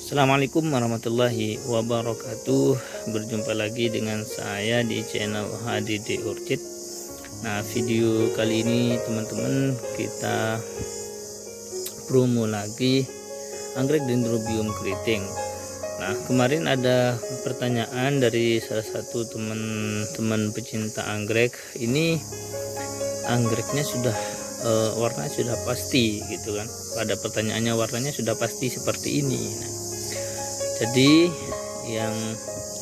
Assalamualaikum warahmatullahi wabarakatuh. Berjumpa lagi dengan saya di channel HDD Orchid. Nah, video kali ini teman-teman kita promo lagi anggrek Dendrobium keriting. Nah, kemarin ada pertanyaan dari salah satu teman-teman pecinta anggrek. Ini anggreknya sudah warna sudah pasti gitu kan. Pada pertanyaannya warnanya sudah pasti seperti ini. Nah, jadi yang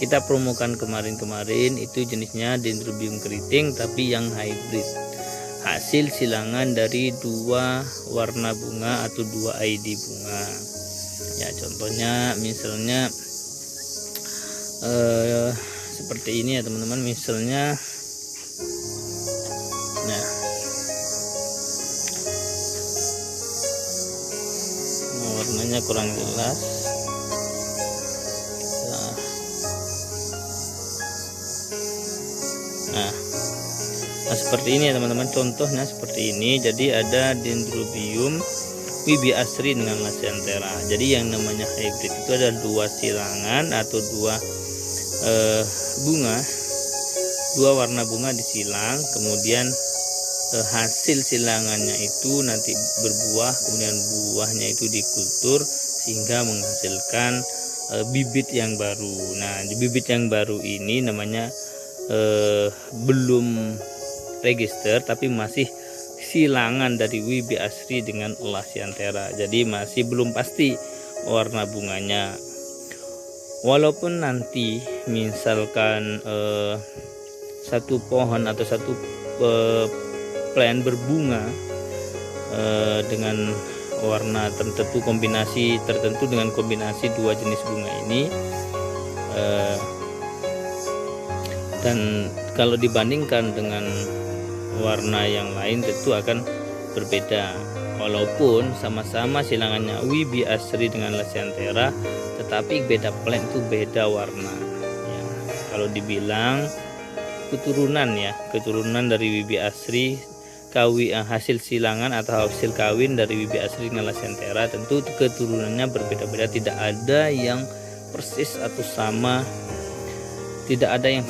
kita promokan kemarin itu jenisnya Dendrobium keriting tapi yang hybrid, hasil silangan dari dua warna bunga atau dua ID bunga ya. Contohnya misalnya seperti ini ya teman-teman, misalnya nah warnanya kurang jelas. Nah, seperti ini ya teman-teman, contohnya seperti ini. Jadi ada Dendrobium Wibi Asri dengan Lacyanthera. Jadi yang namanya hybrid itu ada dua silangan atau dua bunga, dua warna bunga disilang, kemudian hasil silangannya itu nanti berbuah, kemudian buahnya itu dikultur sehingga menghasilkan bibit yang baru. Nah, di bibit yang baru ini namanya belum register tapi masih silangan dari Wibi Asri dengan Lacyanthera. Jadi masih belum pasti warna bunganya. Walaupun nanti misalkan satu pohon atau satu plant berbunga dengan warna tertentu, kombinasi tertentu dengan kombinasi dua jenis bunga ini, dan kalau dibandingkan dengan warna yang lain tentu akan berbeda. Walaupun sama-sama silangannya Wibi Asri dengan Lacyanthera, tetapi beda plant itu beda warna ya. Kalau dibilang keturunan dari Wibi Asri, hasil silangan atau hasil kawin dari Wibi Asri dengan Lacyanthera, tentu keturunannya berbeda-beda. Tidak ada yang persis atau sama, tidak ada yang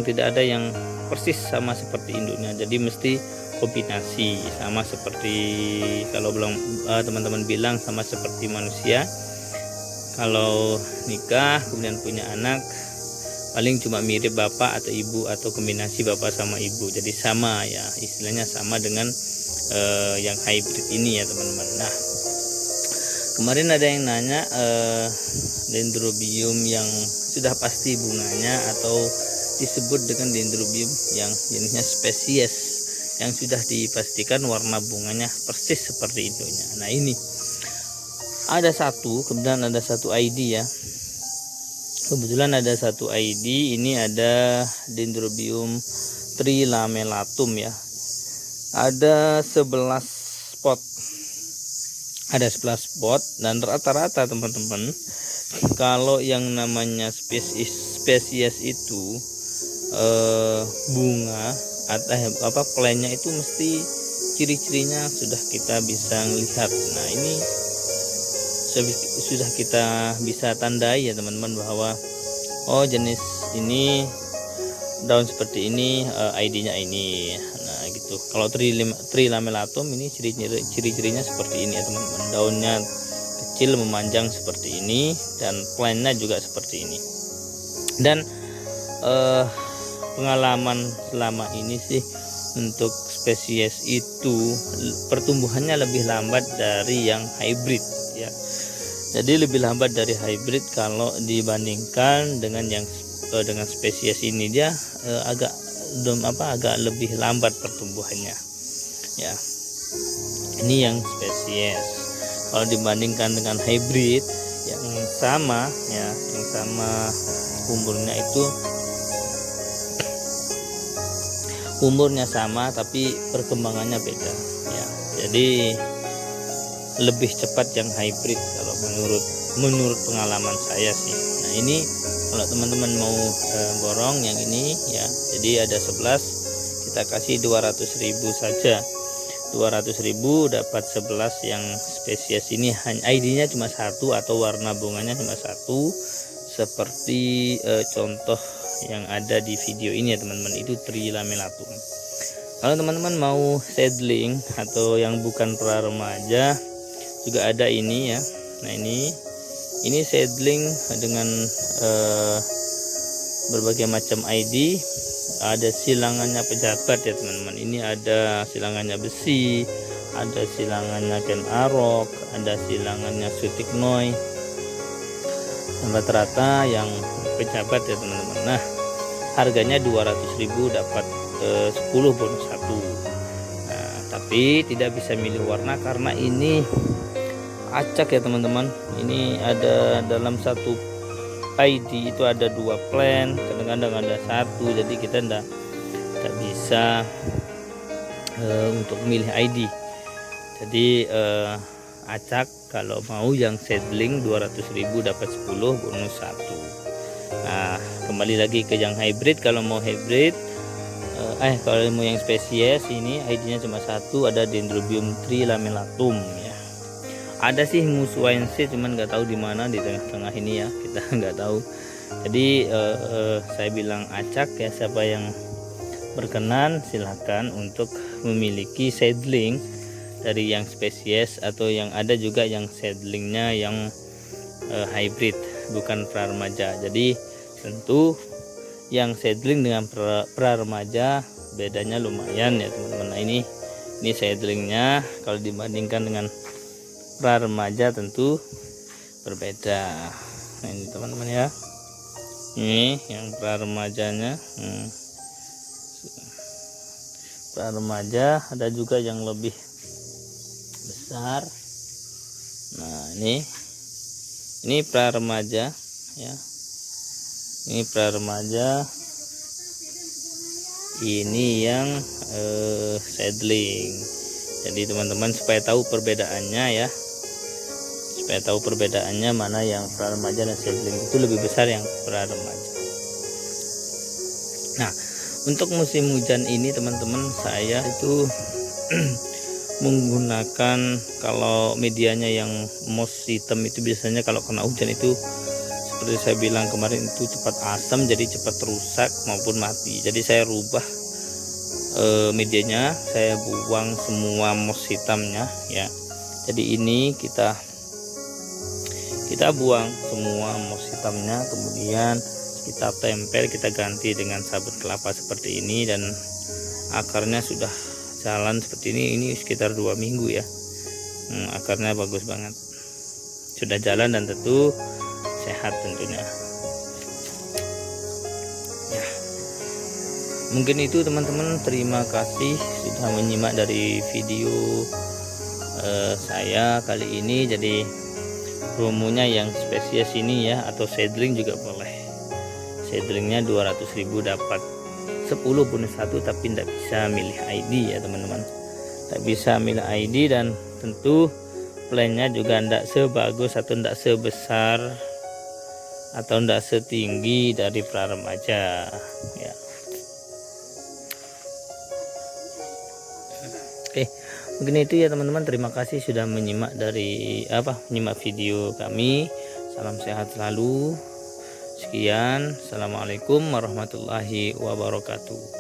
tidak ada yang persis sama seperti induknya. Jadi mesti kombinasi, sama seperti kalau belum teman-teman bilang sama seperti manusia. Kalau nikah kemudian punya anak, paling cuma mirip bapak atau ibu atau kombinasi bapak sama ibu, jadi sama ya, istilahnya sama dengan yang hybrid ini ya teman-teman. Nah, kemarin ada yang nanya Dendrobium yang sudah pasti bunganya atau disebut dengan Dendrobium yang jenisnya spesies yang sudah dipastikan warna bunganya persis seperti induknya. Nah, ini ada satu, kemudian ada satu ID ya. Kebetulan ada satu ID, ini ada Dendrobium trilamelatum ya. Ada 11 spot. Ada 11 spot dan rata-rata teman-teman, kalau yang namanya spesies itu bunga atau plantnya itu mesti ciri-cirinya sudah kita bisa lihat. Nah, ini sudah kita bisa tandai ya teman-teman, bahwa oh jenis ini daun seperti ini, ID-nya ini. Nah, gitu. Kalau trilamelatum ini ciri-cirinya seperti ini ya teman-teman. Daunnya kecil memanjang seperti ini dan plantnya juga seperti ini. Dan pengalaman selama ini sih untuk spesies itu pertumbuhannya lebih lambat dari yang hybrid ya. Jadi lebih lambat dari hybrid kalau dibandingkan dengan yang dengan spesies ini, dia agak lebih lambat pertumbuhannya ya. Ini yang spesies. Kalau dibandingkan dengan hybrid yang sama ya, yang sama umurnya sama tapi perkembangannya beda ya. Jadi lebih cepat yang hybrid kalau menurut pengalaman saya sih. Nah, ini kalau teman-teman mau borong yang ini ya, jadi ada 11, kita kasih 200.000 saja. 200.000 dapat 11 yang spesies ini hanya ID-nya cuma satu atau warna bunganya cuma satu, seperti contoh yang ada di video ini ya teman-teman, itu Trilamelatum. Kalau teman-teman mau seedling atau yang bukan pra remaja juga ada ini ya. Nah ini seedling dengan berbagai macam ID. Ada silangannya pejabat ya teman-teman, ini ada silangannya besi, ada silangannya Ken Arok, ada silangannya Sutiknoy, rata-rata yang pejabat ya teman-teman. Nah harganya 200.000 dapat 10 bonus 1. Nah tapi tidak bisa milih warna karena ini acak ya teman-teman. Ini ada dalam satu ID itu ada 2 plan, kadang-kadang ada 1, jadi kita tidak bisa untuk milih ID. Jadi acak kalau mau yang seedling 200.000 dapat 10 bonus 1. Nah kembali lagi ke yang hybrid. Kalau mau hybrid kalau mau yang spesies ini ID-nya cuma 1, ada Dendrobium Trilamelatum ya. Ada sih Musuense, cuman nggak tahu di mana di tengah-tengah ini ya, kita nggak tahu. Jadi saya bilang acak ya, siapa yang berkenan silahkan untuk memiliki seedling dari yang spesies, atau yang ada juga yang seedlingnya yang hybrid bukan pra remaja. Jadi tentu yang seedling dengan pra remaja bedanya lumayan ya teman-teman. Nah ini seedlingnya kalau dibandingkan dengan pra remaja tentu berbeda. Nah ini teman-teman ya, ini yang pra remajanya. Pra remaja ada juga yang lebih besar. Nah ini pra remaja ya, ini pra remaja, ini yang seedling. Jadi teman-teman supaya tahu perbedaannya ya, supaya tahu perbedaannya mana yang pra remaja dan seedling itu lebih besar yang pra remaja. Nah untuk musim hujan ini teman-teman, saya itu menggunakan, kalau medianya yang moss hitam itu biasanya kalau kena hujan itu seperti saya bilang kemarin itu cepat asam, jadi cepat rusak maupun mati. Jadi saya rubah medianya, saya buang semua moss hitamnya ya. Jadi ini kita buang semua moss hitamnya, kemudian kita tempel, kita ganti dengan sabut kelapa seperti ini, dan akarnya sudah jalan seperti ini sekitar 2 minggu ya. Akarnya bagus banget, sudah jalan dan tentu sehat tentunya ya. Mungkin itu teman-teman, terima kasih sudah menyimak dari video saya kali ini. Jadi promonya yang spesies ini ya, atau seedling juga boleh. Seedlingnya 200.000 dapat 10 bonus 1, tapi tidak bisa milih ID ya teman-teman, tidak bisa milih ID, dan tentu plannya juga tidak sebagus atau tidak sebesar atau tidak setinggi dari pra remaja ya. Oke, mungkin itu ya teman-teman, terima kasih sudah menyimak menyimak video kami. Salam sehat selalu. Sekian, assalamualaikum warahmatullahi wabarakatuh.